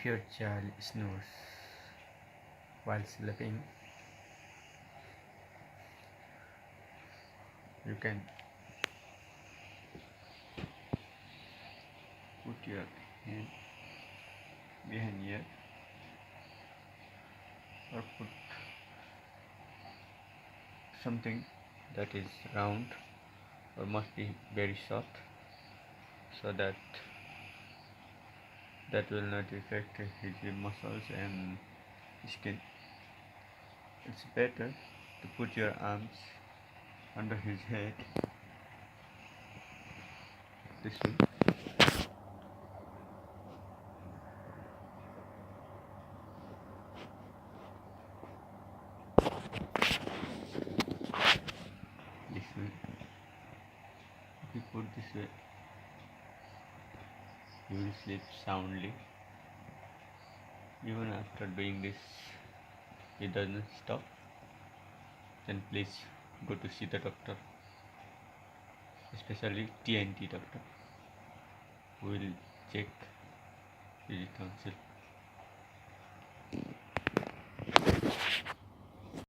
If your child snores while sleeping, you can put your hand behind ear or put something that is round or must be very soft so that will not affect his muscles and skin. It's better to put your arms under his head this way. This way. If you put this way, you will sleep soundly. Even after doing this, it doesn't stop, then please go to see the doctor, especially TNT doctor, who will check his tonsil.